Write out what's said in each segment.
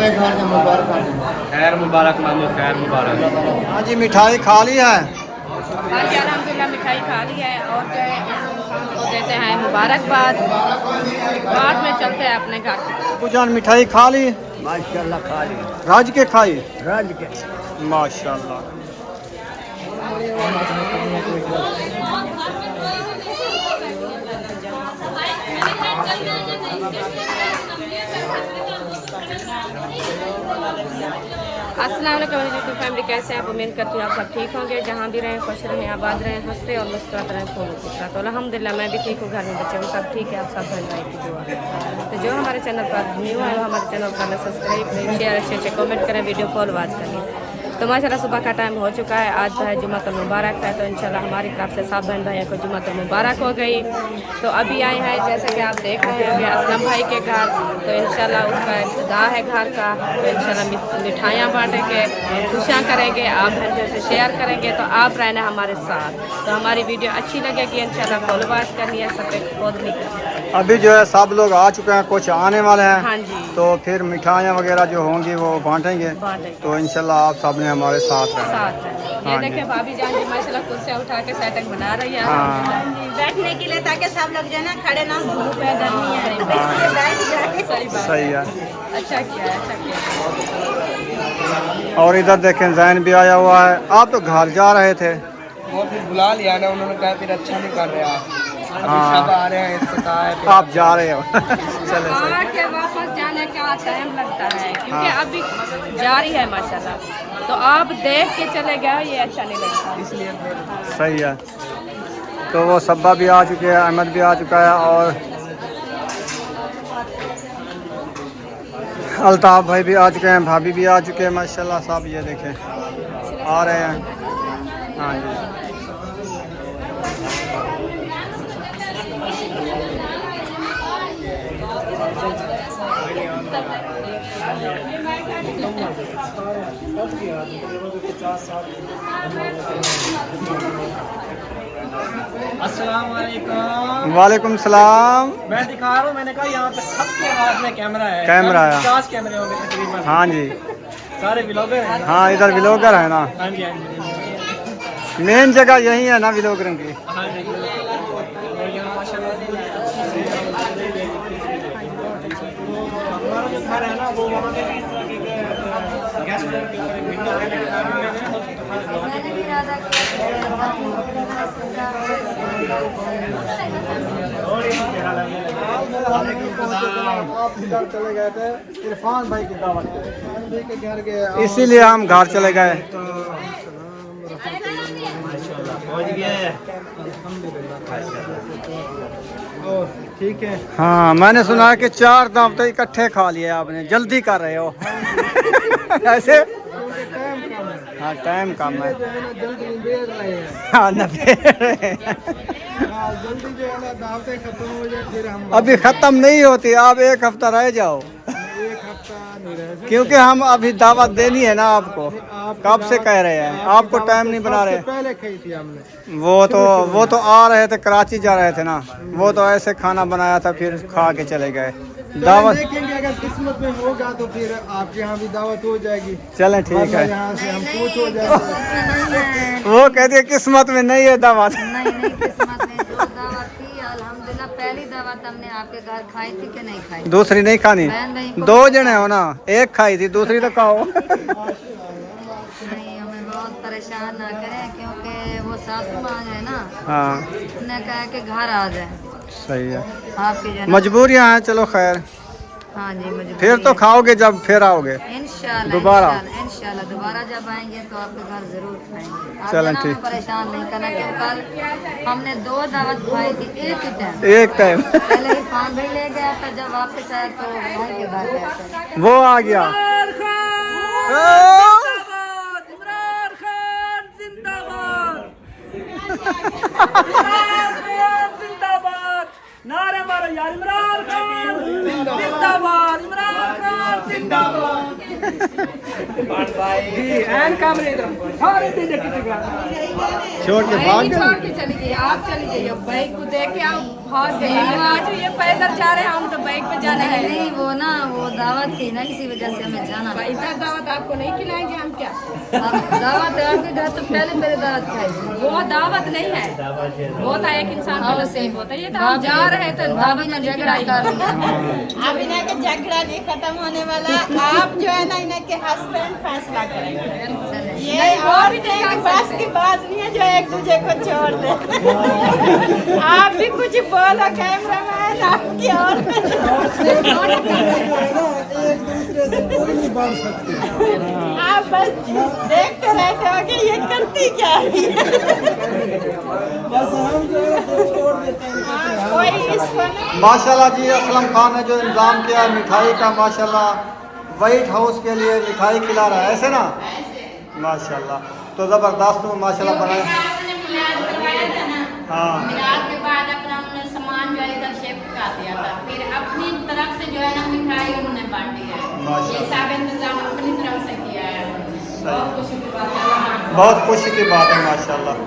खैर मुबारक मामू, खैर मुबारक। हाँ जी, मिठाई खा ली है? हाँ जी अल्हम्दुलिल्लाह मिठाई खा ली है और जो है तो देते हैं मुबारकबाद। बाद में चलते हैं अपने घर। अबू जान मिठाई खा ली? माशाल्लाह खा ली। राज के खाई? राज के। माशाल्लाह। अस्सलाम वालेकुम यूट्यूब फैमिली, कैसे हैं आप? उम्मीद करती हूँ आप सब ठीक होंगे। जहाँ भी रहें खुश रहें, आबाद रहें, हंसते और मुस्कुराते रहें, खूब खुशरा। तो अल्हम्दुलिल्लाह मैं भी ठीक हूँ, घर में बच्चे भी सब ठीक है। आप सब बहन भाई की दुआ है। तो जो हमारे चैनल पर न्यू है वो हमारे चैनल पर सब्सक्राइब करें, शेयर अच्छे कमेंट करें, वीडियो कॉल वॉच करें। तो माशाल्लाह सुबह का टाइम हो चुका है। आज जो है जुम्मतुल मुबारक है, तो इंशाल्लाह हमारी तरफ से सब बहन भाइयों को जुम्मतुल मुबारक हो गई। तो अभी आए हैं जैसे कि आप देख रहे हैं असलम भाई के घर। तो इंशाल्लाह उसका इब्तिदा है घर का। तो इंशाल्लाह मिठाइयाँ बांटेंगे, खुशियाँ करेंगे, आप बहन भाई से शेयर करेंगे। तो आप रहना हमारे साथ। तो हमारी वीडियो अच्छी लगेगी इंशाल्लाह फॉलो वॉच करनी है, सब्सक्राइब भी करनी है। अभी जो है सब लोग आ चुके हैं, कुछ आने वाले हैं। हाँ जी। तो फिर मिठाइयाँ वगैरह जो होंगी वो बांटेंगे। तो इंशाल्लाह आप सब ने हमारे साथ रहना। ये हाँ देखिए भाभी जान जी माशाल्लाह कुर्सियाँ उठा के सेटिंग बना रही है बैठने के लिए, ताकि सब लोग जो है ना खड़े ना, धूप है, गर्मी है, तो इसलिए बैठ जाए। सही बात। सही है। अच्छा किया, अच्छा किया। और इधर देखें जैन भी आया हुआ है। आप तो घर जा रहे थे? वो फिर बुला लिया ना उन्होंने, कहा फिर अच्छा नहीं कर रहा। हाँ। सब आ रहे हैं, इफ्तिताह है। आप जा रहे हो? चले के वापस जाने का टाइम लगता है क्योंकि अभी जारी है माशाल्लाह। तो आप देख के चले गए, ये अच्छा नहीं लगता इसलिए। सही है। तो वो सब्बा भी आ चुके हैं, अहमद भी आ चुका है और अल्ताफ़ भाई भी आ चुके हैं, भाभी भी आ चुके हैं। माशाल्लाह सब ये देखें आ रहे हैं। हाँ जी। अस्सलाम वालेकुम। वालेकुम सलाम। मैं दिखा रहा हूँ, मैंने कहा यहाँ पे सबके हाथ में कैमरा है। कैमरा है। 50 कैमरे होंगे तकरीबन। हाँ जी। सारे व्लॉगर हैं। हाँ इधर व्लॉगर है ना। हाँ जी, हाँ जी। मेन जगह यही है ना व्लॉगरों की। हाँ जी। और यहाँ माशाल्लाह हमारा जो घर है ना वो वहाँ पे गेस्ट के ऊपर एक विंडो है। चले गए थे इरफान भाई की दावत पे, घर गए, इसीलिए हम घर चले गए। ठीक है। हाँ मैंने सुना है कि 4 दावत इकट्ठे खा लिए आपने, जल्दी कर रहे हो। ऐसे? हाँ टाइम कम है। जल्दी निबेड़ रहे हैं। हाँ नबेड़ रहे हैं। जल्दी जो है ना दावतें खत्म हो जाए फिर हम। अभी खत्म नहीं होती, आप 1 हफ्ता रह जाओ। एक हफ्ता नहीं रह सकते। क्योंकि हम अभी दावत देनी है ना आपको। कब से कह रहे हैं, आपको टाइम नहीं बना रहे। पहले खाई थी हमने। वो तो आ रहे थे, कराची जा रहे थे ना। वो तो ऐसे खाना बनाया था, फिर खा के चले गए। दावत देखेंगे, अगर किस्मत में होगा तो फिर आपके यहाँ भी दावत हो जाएगी। चलें ठीक है। यहाँ से हम पूछ हो जाएंगे। वो कहती है किस्मत में नहीं है दावत। नहीं किस्मत में जो दावत थी अल्हम्दुलिल्लाह, पहली दावत हमने आपके घर खाई थी कि नहीं खाई? दूसरी नहीं खानी? बहन भाई को 2 जने हो ना, 1 खाई थी, दूसरी तो खाओ। नहीं, हमें बहुत परेशान ना करें क्योंकि वो सासू माँ है ना, हाँ उसने कहा कि घर आ जाए। सही है, आपकी जो है ना- मजबूरियाँ हैं। चलो खैर, हाँ जी मजबूरी फिर तो है। खाओगे जब फिर आओगे इंशाल्लाह दोबारा। इंशाल्लाह दोबारा जब आएंगे तो आपके घर जरूर खाएंगे। आप चलें ना ठीक। हमें परेशान नहीं करना क्यों, कल हमने 2 दावत खाई थी एक ही टाइम। एक टाइम। पहले इरफान भाई ले गया था, जब वापस आया तो भाई के घर गया था। वो आ गया। नारे मारो यार, इमरान खान जिंदाबाद, इमरान खान जिंदाबाद। छोड़ के भाग गए। छोड़ के चली गई, आप चली जाइए, बाइक को देख के आप भाग गए। आज ये पैदल जा रहे हैं, हम तो बाइक पे जाना है। नहीं वो ना वो दावत थी ना, इसी वजह से हमें जाना था। इधर दावत आपको नहीं खिलाएंगे हम क्या? अब दावत है आपके घर, तो पहले मेरे दावत खाई। वो दावत नहीं है, वो था एक इंसान का नसीब होता है। ये तो हम जा रहे थे, दावत में झगड़ा कर लिया। अब इन्हें का झगड़ा नहीं खत्म होने वाला। आप जो है ना इन्हें के हस्बैंड फैसला करेंगे। ये नहीं, वो और भी नहीं कर बस की बात नहीं है जो एक दूसरे को छोड़ दे। आप भी कुछ बोलो, कैमरा मैन आपकी और आप बस देखते रहते हो कि ये करती क्या है। हाँ, कोई इसको ना माशाल्लाह जी, असलम खान ने जो इंतजाम किया है मिठाई का, माशाल्लाह व्हाइट हाउस के लिए मिठाई खिला रहा है, ऐसे ना माशाल्लाह। तो ज़बरदस्त माशाल्लाह बनाए। हाँ मिलाद के बाद अपना उन्होंने सामान जो है इधर शिफ्ट कर दिया था, फिर अपनी तरफ से जो है ना मिठाई उन्होंने बांटी है। ये सब इंतजाम अपनी तरफ से किया है उन्होंने। बहुत खुशी की बात है, बहुत खुशी की बात है माशाल्लाह।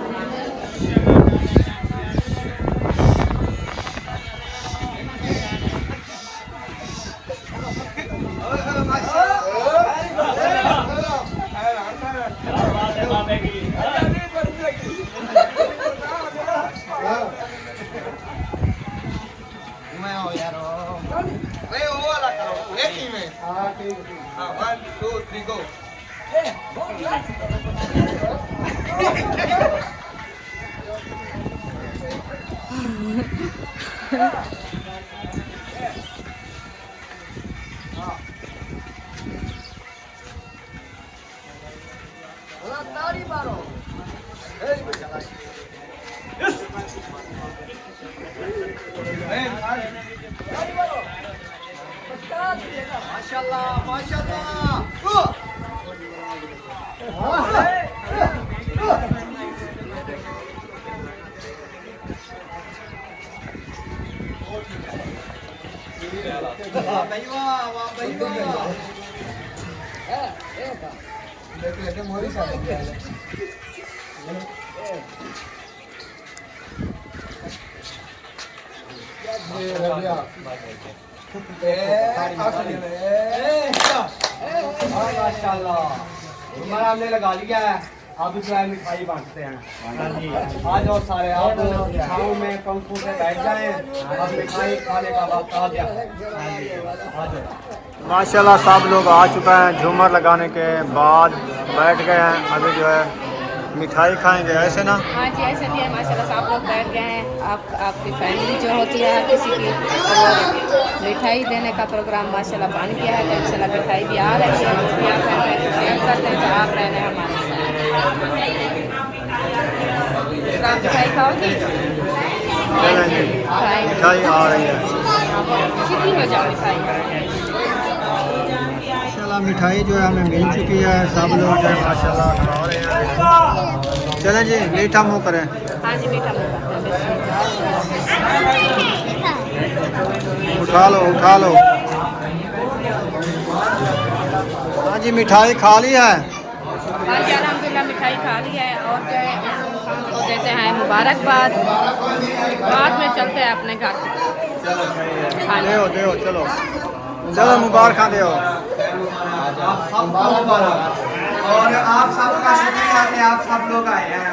हमारा हमने लगा लिया है, आप जो है मिठाई बांटते हैं। आ जाओ सारे, आप छाँव में पंखों पे बैठ जाएं, अब मिठाई खाने का वक्त आ गया। आ जाओ। माशाल्लाह सब लोग आ चुके हैं, झूमर लगाने के बाद बैठ गए हैं। अभी जो है मिठाई खाएंगे, ऐसे ना। हाँ जी, ऐसे भी है माशाल्लाह, सब लोग बैठ गए हैं। आपकी फैमिली जो होती है किसी की, तो मिठाई देने का प्रोग्राम माशाल्लाह बन गया है। तो इंशाल्लाह मिठाई भी आ रही है, आप शेयर करते हैं, तो आप रहने हमारे साथ। आप मिठाई खाओगी? मिठाई आ रही है कितनी हो जाओ मिठाई? माशाल्लाह मिठाई जो है हमें मिल चुकी है, सब लोग जो है माशाल्लाह खा रहे हैं। चलें जी, मीठा मुँह करें। हाँ जी, मीठा उठा लो उठा लो। हाँ जी, मिठाई खा ली है। हाँ जी, अल्हम्दुलिल्लाह मिठाई खा ली है। और जो है तो देते हैं मुबारकबाद, बाद में चलते हैं अपने घर। दे दो चलो चलो, मुबारक दे। और आप सबका शुक्रिया कि आप सब लोग आए हैं।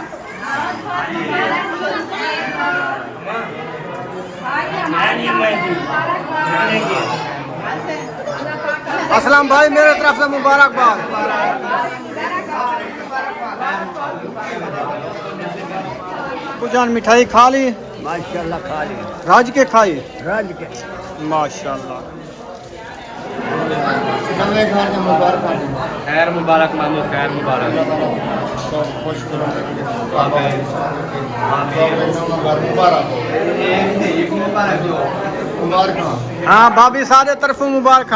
असलम भाई, मेरे तरफ से मुबारकबाद। जान मिठाई खा ली? माशाल्लाह खा ली। राज के खाई? राज के माशाल्लाह। खैर मुबारक मामू, खैर मुबारक। हाँ भाभी, सारे तरफ मुबारक।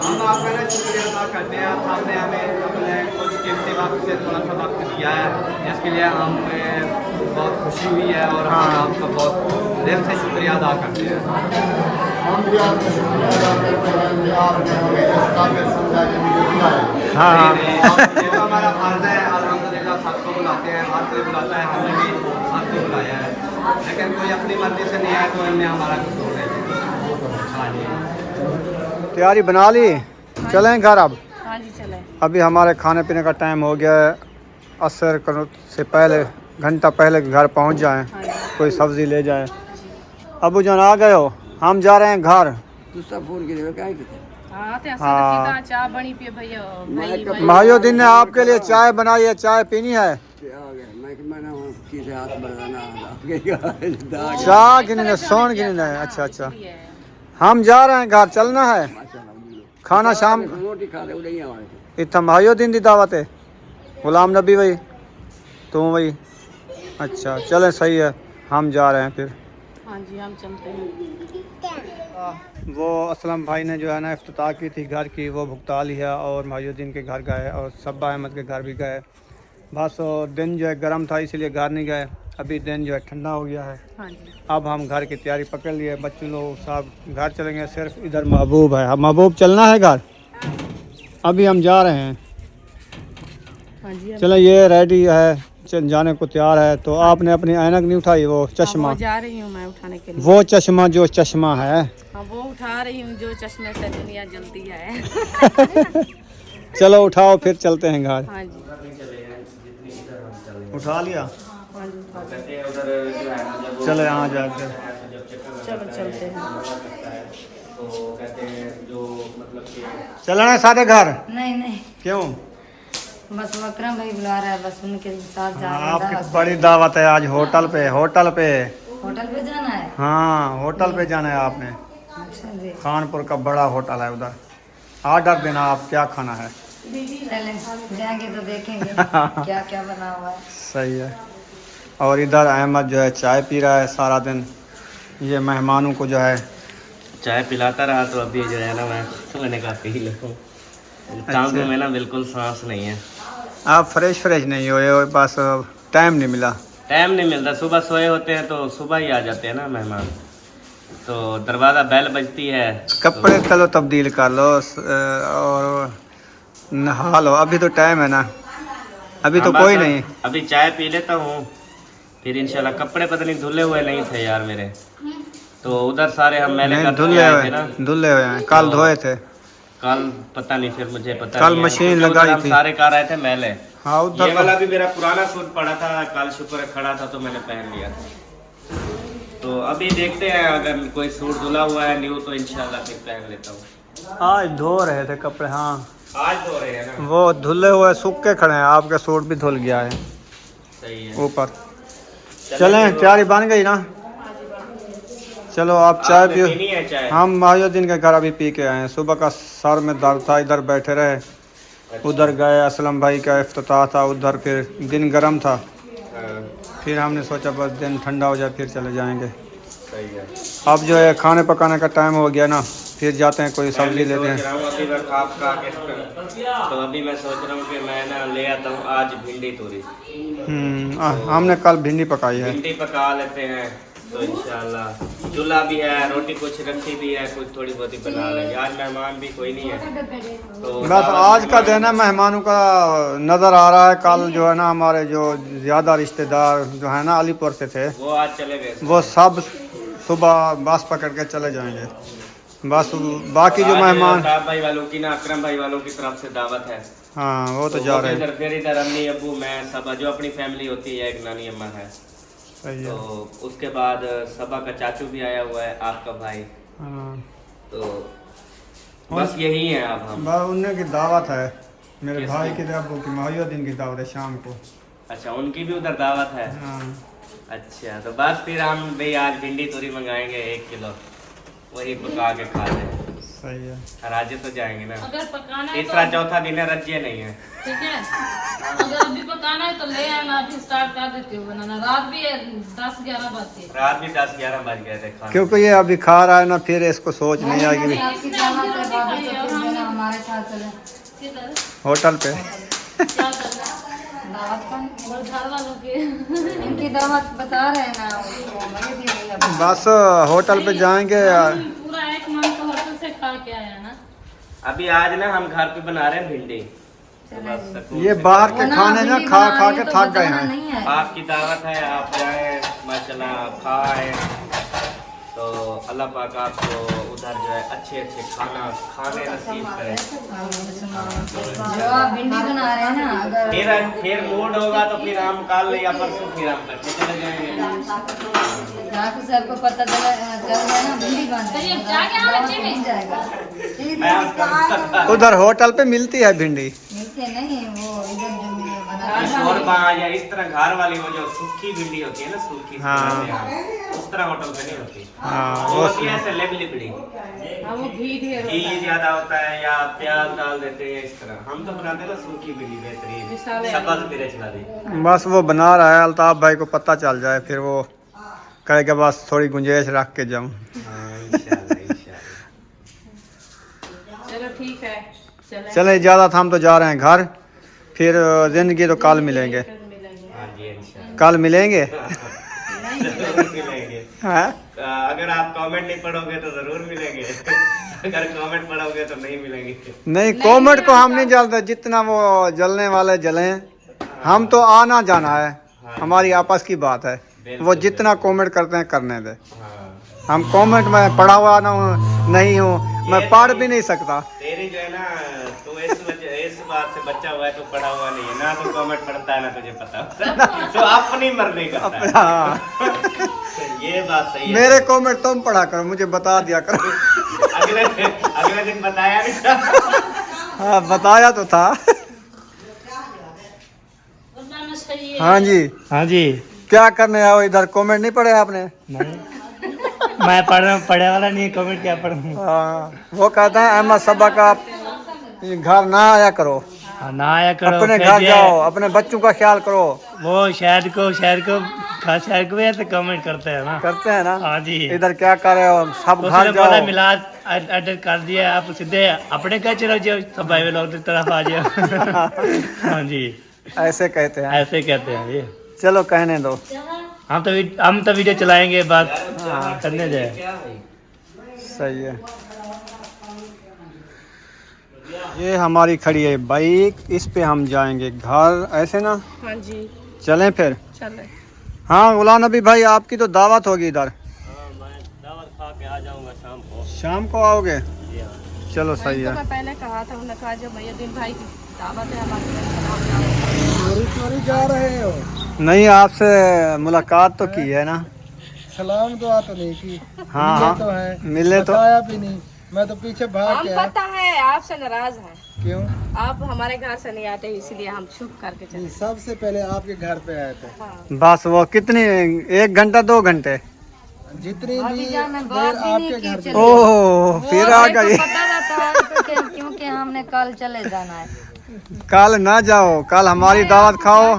हम आपका ना शुक्रिया अदा करते हैं, आपने हमें अपने कुछ कीमती वक्त से थोड़ा सा वक्त दिया है, जिसके लिए हम बहुत खुशी हुई है और हम आपका बहुत दिल से शुक्रिया अदा करते हैं। हम भी आपका शुक्रिया अदा करते हैं कि आपने हमें इस काबिल समझा कि मुझे बुलाया। हाँ ये तो हमारा फर्ज है, अल्हम्दुलिल्लाह सबको बुलाते हैं, हर कोई बुलाता है, हमने भी सबको बुलाया है, लेकिन कोई अपनी मर्जी से नहीं आया तो इनमें हमारा कसूर है। हाँ जी तैयारी बना ली, चलें घर अब। हाँ जी चले। अभी हमारे खाने पीने का टाइम हो गया है, असर से पहले घंटा पहले घर पहुंच जाएं, कोई सब्ज़ी ले जाए। अबू जान आ गए हो, हम जा रहे हैं घर। दूसरा फोन के लिए क्या है हाँ ते असा हाँ। किता चाय बनी पिए भैया भाई माहिउद्दीन ने आपके लिए चाय बनाई है, चाय पीनी है? हाथ बढ़ाना आपके चाय गिने ने सोन गिने है। अच्छा अच्छा, हम जा रहे हैं घर, चलना है। खाना शाम रोटी खा रहे नहीं हमारे इतना माहिउद्दीन की दावत है, गुलाम नबी भाई तुम भाई। अच्छा चलें, सही है, हम जा रहे हैं फिर। हाँ जी हम चलते हैं। वो असलम भाई ने जो है ना इफ्तिताह की थी घर की, वो भुगता लिया और माहिउद्दीन के घर गए और सब्बा अहमद के घर भी गए। बस दिन जो है गर्म था इसलिए घर नहीं गए, अभी दिन जो है ठंडा हो गया है। हाँ जी अब हम घर की तैयारी पकड़ लिए, बच्चों लोग सब घर चलेंगे, सिर्फ इधर महबूब है। महबूब चलना है घर, अभी हम जा रहे हैं। हाँ जी चलो ये रेडी है, जाने को तैयार है। तो आपने अपनी ऐनक नहीं उठाई, वो चश्मा, वो जा रही हूँ मैं उठाने के लिए। वो चश्मा जो चश्मा है हाँ वो उठा रही हूँ जो चश्मे से दुनिया जलती है। चलो उठाओ फिर चलते हैं घर। हाँ जी उठा लिया, हाँ जी उठा चलो यहाँ जाकर चलो चलते हैं। चलना है सारे घर। नहीं नहीं, क्यों? बस वो अकरम भाई बुला रहा है, बस उनके साथ जा रहे आपकी हैं। बड़ी दावत है आज होटल पे, होटल पे। होटल पे जाना है? हाँ होटल पे जाना है आपने, अच्छा जी, खानपुर का बड़ा होटल है उधर। ऑर्डर देना आप क्या खाना है। चलें जाएंगे तो देखेंगे क्या क्या बना हुआ है। सही है। और इधर अहमद जो है चाय पी रहा है सारा दिन, ये मेहमानों को जो है चाय पिलाता रहा तो अभी जो है ना मैं मैंने कहा पी लो। काम में ना बिल्कुल सांस नहीं है। आप फ्रेश नहीं हो, बस टाइम नहीं मिला। टाइम नहीं मिलता, सुबह सोए होते हैं तो सुबह ही आ जाते हैं ना मेहमान, तो दरवाज़ा बेल बजती है। कपड़े चलो तब्दील कर लो और नहा लो, अभी तो टाइम है ना, अभी तो हाँ, कोई बस नहीं। अभी चाय पी लेता हूँ फिर इंशाल्लाह। कपड़े पता नहीं धुले हुए नहीं थे यार मेरे, तो उधर सारे हम मैंने नहीं, करके धुले आए थे ना। हुए धुले हुए हैं, कल तो धोए थे। कल पता नहीं, फिर मुझे पता कल नहीं है, मशीन क्योंकि लगाई उधर हम थी। सारे कार आए थे मैले। हाँ उधर ये वाला भी मेरा पुराना सूट पड़ा था, कल शुक्र है खड़ा था तो मैंने पहन लिया। तो अभी देखते हैं, अगर कोई सूट धुला हुआ है न्यू तो इंशाल्लाह फिर पहन लेता हूँ। आज धो रहे थे कपड़े। हाँ आज धो रहे हैं ना, वो धुले हुए सूख के खड़े हैं, आपका सूट भी धुल गया है सही है। ऊपर। चलें, तैयारी बन गई ना? चलो आप चाय आपने पियो। पीनी है चाय? हम माहिउद्दीन के घर अभी पी के आए हैं, सुबह का सर में दर्द था, इधर बैठे रहे, उधर गए, असलम भाई का इफ्तिताह था उधर, फिर दिन गर्म था, फिर हमने सोचा बस दिन ठंडा हो जाए फिर चले जाएंगे। सही है। अब जो है खाने पकाने का टाइम हो गया ना, फिर जाते हैं कोई सब्जी लेते हैं। अभी मैं खाप खा के तो अभी मैं सोच रहा हूँ कि मैं ना ले आता हूँ आज भिंडी तोरी। हमने कल भिंडी पकाई है। भिंडी पका लेते हैं तो इंशाल्लाह। चूल्हा भी है, रोटी कुछ रखी भी है, कुछ थोड़ी बहुत ही बना लेंगे। आज मेहमान भी कोई नहीं है तो बस आज का दिन है, मेहमानों का नज़र आ रहा है। कल जो है ना हमारे जो ज़्यादा रिश्तेदार जो है ना अलीपुर से थे, वो आज चले गए। वो सब सुबह बस पकड़ के चले जाएंगे। बस बाकी जो मेहमान भाई वालों की ना, अकरम भाई वालों की तरफ से दावत है। हाँ वो तो जा रहे हैं। फिर इधर अम्मी अबू मैं सब जो अपनी फैमिली होती है, एक नानी अम्मा है, सही है। तो उसके बाद सबा का चाचू भी आया हुआ है, आपका भाई। हाँ तो बस यही है। अब हम बस उन्हें की दावत है, मेरे किसकी? भाई की अबू की, माहिउद्दीन की दावत है शाम को। अच्छा, उनकी भी उधर दावत है। हाँ अच्छा, तो बस फिर हम भाई आज भिंडी तोरी मंगाएंगे 1 किलो, वही पका के खा लें। सही है। राज्य तो जाएंगे ना, अगर पकाना है तीसरा चौथा दिन है, राज्य नहीं है। ठीक है, अगर अभी पकाना है तो ले आना, अभी स्टार्ट कर देती हूँ बनाना। रात भी 10-11 बजे, रात भी 10-11 बज गए थे खाने। क्योंकि ये अभी खा रहा है ना, फिर इसको सोच नहीं आएगी आपकी दावत है भाभी, तो फिर देना हमारे साथ चले किधर होटल पे। क्या करना है? घर वालों की इनकी दावत बता रहे हैं ना उनको, मुझे भी नहीं लगा। बस होटल पे जाएंगे। पूरा एक मंथ तो होटल से खा के आया ना। अभी आज ना हम घर पे बना रहे हैं भिंडी। तो बस सुकून ये से बाहर के वो खाने ना भिंडी खा बना खा रही के तो थक गए बताना हैं। नहीं है। आपकी दावत है, आप जाए माशाल्लाह खाए, तो अल्लाह पाक आपको उधर जो है अच्छे अच्छे खाने नसीब करे। जो आप भिंडी बना रहे हैं ना, अगर फिर मूड होगा तो फिर हम कल या परसों फिर हम करके चले जाएंगे। डॉक्टर साहब को पता चल गया ना भिंडी बन जाएगा। मैं उसका उधर होटल पे मिलती है भिंडी। मिलते नहीं वो इधर जो मिले बना शोरबा या इस तरह घर वाली वो जो सूखी भिंडी होती है ना, सूखी हाँ। उस तरह होटल पे नहीं होती। हाँ, वो वो होती है ऐसे लिबली। हाँ, वो घी ढेर होता घी है। ज्यादा होता है या प्याज डाल देते हैं इस तरह। हम तो बनाते हैं ना सूखी भिंडी बेहतरीन, मिसाले सब्ज़ मिर्च वाली। बस वो बना रहा है, अल्ताफ भाई को पता चल जाए फिर वो कहेगा बस थोड़ी गुंजाइश रख के जाऊं। इंशाल्लाह इंशाल्लाह। चलो ठीक है, चले इजाज़त, हम तो जा रहे हैं घर, फिर जिंदगी तो कल मिलेंगे। हाँ जी इंशाल्लाह कल मिलेंगे। जरूर मिलेंगे। हाँ? अगर आप कमेंट नहीं पढ़ोगे तो जरूर मिलेंगे। अगर कमेंट पढ़ोगे तो नहीं मिलेंगे। नहीं, कमेंट को हम नहीं जलते, जितना वो जलने वाले जलें, हम तो आना जाना है, हमारी आपस की बात है। वो जितना कमेंट करते हैं करने दे। हम कमेंट में पढ़ा हुआ ना नहीं हूँ, मैं पढ़ भी नहीं सकता। तेरी जो है ना, तो इस बात से बच्चा हुआ है तो पढ़ा हुआ नहीं है ना, तो कमेंट पढ़ता है ना तुझे पता। तो अपनी मर्जी करता है। हाँ। ये बात सही है। मेरे कमेंट तुम पढ़ा करो, मुझे बता दिया करो। अगले दिन बताया नहीं। हाँ बताया तो था। हाँ जी, हाँ जी। क्या करने आओ इधर? कमेंट नहीं पढ़े आपने? मैं पढ़े वाला नहीं, कमेंट क्या पढ़ूं। हाँ, वो कहता है अहमद सबा का आप घर ना आया करो, ना आया करो, अपने फिर घर ये जाओ, अपने बच्चों का ख्याल करो। वो शहर को भी ऐसे कमेंट करते हैं ना। करते हैं ना। हाँ जी। इधर क्या कर रहे हो, सब उसने घर बोला जाओ। मिलाद ऑर्डर कर दिया, आप सीधे अपने घर चलो जाओ, सब भाई लोग की तरफ आ जाओ। हाँ जी, ऐसे कहते हैं। ऐसे कहते हैं ये। चलो कहने दो, हम तो वीडियो चलाएंगे, बात करने जाए। सही है। ये हमारी खड़ी है बाइक, इस पे हम जाएंगे घर, ऐसे ना। हाँ जी चलें फिर? चले। हाँ गुलाम नबी भाई, आपकी तो दावत होगी इधर। दावत खा के आ जाऊंगा शाम को। शाम को आओगे? चलो सही है। मैं पहले कहा था, उन्होंने कहा जब भैया दिन भाई की दावत है हमारी। चोरी जा रहे हो? नहीं, आपसे मुलाकात तो की है ना। सलाम दुआ तो नहीं की। हाँ मिले हाँ, तो है, मिले तो। बताया भी नहीं, मैं तो पीछे भाग हम के आया। पता है आपसे नाराज हैं, क्यों? आप हमारे घर से नहीं आते, इसलिए हम छुप करके चले। सबसे पहले आपके घर पे आए थे। बस वो कितनी, 1 घंटा 2 घंटे? जितनी भी मैं देर बात भी नहीं आपके घर की। पे। ओह, फिर आ गई। पता रहता है क्योंकि हमने कल चले जाना है। कल ना जाओ, कल हमारी दावत खाओ,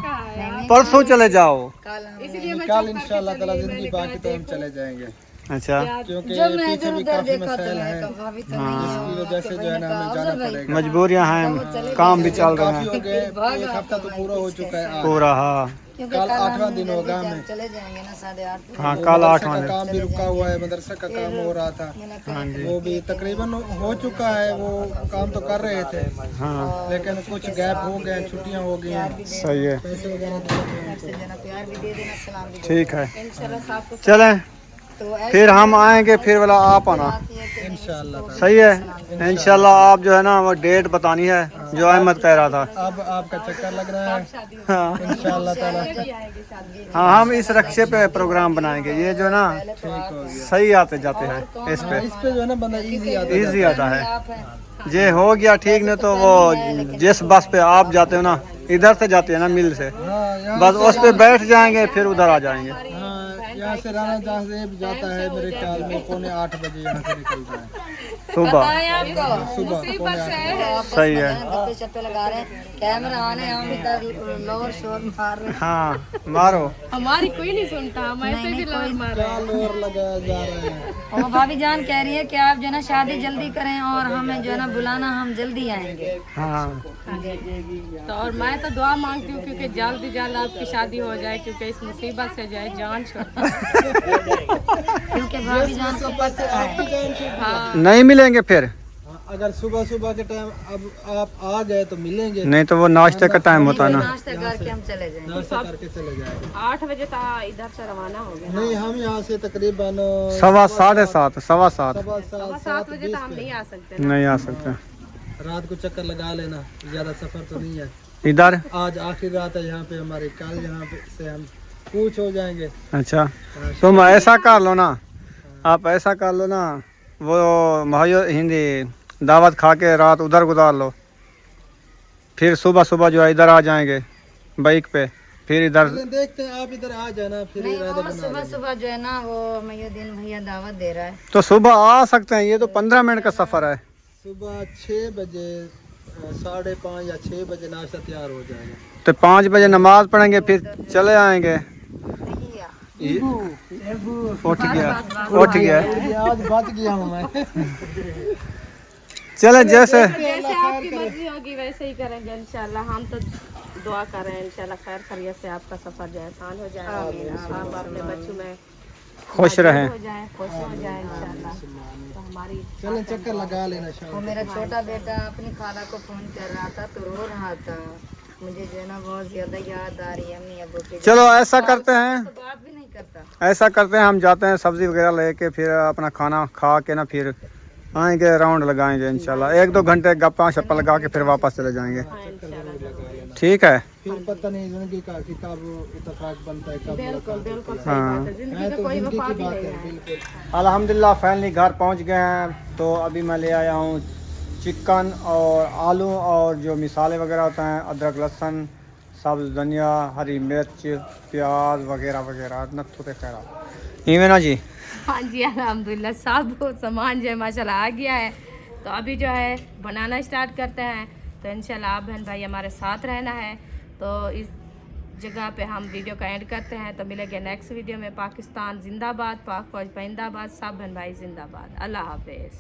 परसों चले जाओ। कल इंशाल्लाह ताला जिंदगी बाकी तो हम चले जाएंगे। अच्छा, क्योंकि जब मैं पीछे भी इधर काफी देखा तो मसाइल मैं हैं, कहा भाभी तो नहीं है। इसकी वजह से जो है ना हमें जाना पड़ेगा। मजबूरियां हैं, काम भी चल रहे काफी हैं हो गए, 1 हफ्ता तो पूरा हो चुका है आज। पूरा। हाँ क्योंकि कल कल 8वां हम दिन होगा हमें। चले जाएंगे ना 8:30। हाँ, वो कल मदरसे 8वां का दिन। काम भी रुका हुआ है, मदरसा का काम हो रहा था, हाँ जी। वो भी तकरीबन हो चुका है, वो काम तो कर रहे थे, हाँ लेकिन कुछ गैप हो गए, छुट्टियां हो गई हैं। सही है, पैसे वगैरह देने हैं तो। देना, प्यार भी दे देना, सलाम भी दे ठीक है। इंशाल्लाह साहब को चलें, तो ऐसे फिर हम आएंगे, फिर वाला आप आना। इंशाल्लाह सही है, इंशाल्लाह। आप जो है ना वो डेट बतानी है जो अहमद कह रहा था। अब आपका चक्कर लग रहा है हाँ इंशाल्लाह ताला। हाँ, हम इस रक्शे पे प्रोग्राम बनाएंगे। ये जो ना ठीक हो गया। सही आते जाते हैं इस पे, इस पे जो है ना बंदा इजी आता है। इजी आता है। ये हो गया ठीक, नहीं तो वो जिस बस पे आप जाते हो ना, इधर से जाते हैं ना मिल से, हाँ, यहाँ बस उस पे बैठ जाएंगे, फिर उधर आ जाएंगे। हाँ, यहाँ से राना जहाज़ जाता है मेरे ख्याल में 7:45 बजे यहाँ से निकलता है। सुबह आपको मुसीबत से सही है। गप्पे शप्पे लगा रहे हैं, कैमरा आने, हम इधर लोर शोर मार रहे हैं। हाँ मारो। हमारी कोई नहीं सुनता, हम ऐसे भी लोग मार रहे हैं। और भाभी जान कह रही है कि आप जो है ना शादी जल्दी करें और हमें जो है ना बुलाना, हम जल्दी आएंगे। हाँ तो और मैं तो दुआ मांगती हूँ क्योंकि जल्द जल्द आपकी शादी हो जाए, क्योंकि इस मुसीबत से जो है जान छोड़। क्योंकि भाभी जान को पता है। हाँ नहीं मिलेंगे फिर? अगर सुबह सुबह के टाइम अब आप आ गए तो मिलेंगे, नहीं तो वो नाश्ते का टाइम होता है ना। नाश्ता करके हम चले जाएंगे। नाश्ता करके चले जाएंगे। 8 बजे तक इधर से रवाना हो गए। नहीं, हम यहाँ से तकरीबन 7:15 सवा 7 7 बजे तो हम नहीं आ सकते। नहीं आ सकते। रात को चक्कर लगा लेना, ज्यादा सफर तो नहीं है। इधर आज आखिरी रात है यहाँ पे हमारी, कल यहाँ पे से हम कूच हो जाएंगे। अच्छा तुम ऐसा कर लो ना, आप ऐसा कर लो ना, वो महयो हिंदी दावत खा के रात उधर गुजार लो, फिर सुबह सुबह जो है इधर आ जाएंगे बाइक पे, फिर इधर देखते हैं, आप इधर आ जाना फिर नहीं, इरादा और बना सुबह लेंगे। सुबह जो है ना वो मयुद्दीन भैया दावत दे रहा है। तो सुबह आ सकते हैं। ये तो 15 मिनट का सफ़र है। सुबह 6 बजे 5:30 या 6 बजे नाश्ता तैयार हो जाएगा। तो 5 बजे नमाज पढ़ेंगे, फिर चले आएंगे। उठ गया आज बच गया हूँ मैं। चले जैसे जैसे आपकी मर्जी होगी वैसे ही करेंगे इंशाल्लाह। हम तो दुआ कर रहे हैं इंशाल्लाह खैर खैरियत से आपका सफर जो है आसान हो जाए, आप अपने बच्चों में खुश रहें। हो जाए, खुश हो जाए इंशाल्लाह। तो हमारी चलें चक्कर लगा लेना वो शाम। मेरा छोटा बेटा अपनी खाला को फोन कर रहा था तो रो रहा था। मुझे जो है ना बहुत ज्यादा याद आ रही है अम्मी अब्बू की। चलो ऐसा करते हैं, तो बात भी नहीं करता। ऐसा करते हैं, हम जाते हैं सब्जी वगैरह लेके, फिर अपना खाना खा के ना फिर आएंगे, राउंड लगाएंगे इंशाल्लाह। 1-2 घंटे गप्पा शप्पा लगा के फिर वापस चले जाएंगे। ठीक है। फिर पता नहीं जिंदगी का कि कब इत्तेफाक बनता है, कब बिल्कुल बिल्कुल सही हाँ। बात है। जिंदगी का तो कोई जिंदगी वफा की भी बात नहीं है। है। बिल्कुल। अल्हम्दुलिल्लाह फाइनली घर पहुंच गए हैं। तो अभी मैं ले आया हूँ चिकन और आलू और जो मिसाले वगैरह होते हैं, अदरक लहसुन सब्ज़ धनिया हरी मिर्च प्याज वगैरह वगैरह नत्थु ते खैरा इवें ना जी। हाँ जी अल्हम्दुलिल्लाह सब सामान जो है माशाल्लाह आ गया है। तो अभी जो है बनाना स्टार्ट करते हैं। तो इंशाल्लाह आप बहन भाई हमारे साथ रहना है। तो इस जगह पे हम वीडियो का एंड करते हैं। तो मिलेंगे नेक्स्ट वीडियो में। पाकिस्तान जिंदाबाद, पाक फौज पाइंदाबाद, सब बहन भाई जिंदाबाद। अल्लाह हाफिज़।